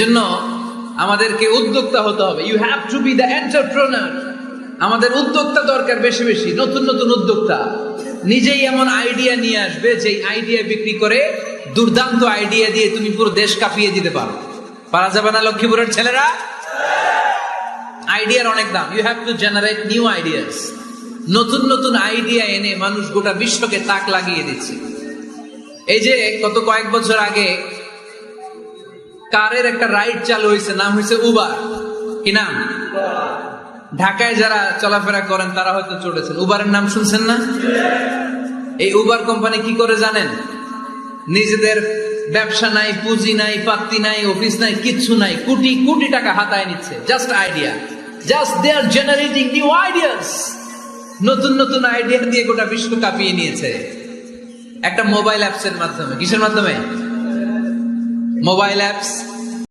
জন্য আমাদেরকে উদ্যোক্তা হতে হবে। You have to be the entrepreneur. আমাদের উদ্যোক্তা দরকার, বেশি বেশি নতুন নতুন উদ্যোক্তা। নিজেই এমন আইডিয়া নিয়ে আসবে যে আইডিয়া বিক্রি করে দুর্দান্ত আইডিয়া দিয়ে তুমি পুরো দেশ কাঁপিয়ে দিতে পারো। পারা যাবে না লক্ষ্মীপুরের ছেলেরা? আইডিয়ার অনেক দাম। You have to generate new ideas. নতুন নতুন আইডিয়া এনে মানুষ গোটা বিশ্বকে তাক লাগিয়ে দিচ্ছে। এই যে কত কয়েক বছর আগে কারের একটা রাইড চালু হয়েছে, নাম হয়েছে উবার। কি নাম? ঢাকায় যারা চলাফেরা করেন তারা হয়তো চড়েছেন। উবারের নাম শুনছেন না? এই উবার কোম্পানি কি করে জানেন? নিজেদের ব্যবসা নাই, পুঁজি নাই, পাত্তি নাই, অফিস নাই, কিচ্ছু নাই, কোটি কোটি টাকা হাতায় নিচ্ছে। Just idea, just they are generating new ideas. নতুন নতুন আইডিয়া দিয়ে গোটা বিশ্ব কাঁপিয়ে নিয়েছে একটা মোবাইল অ্যাপস এর মাধ্যমে। কিসের মাধ্যমে? Mobile apps.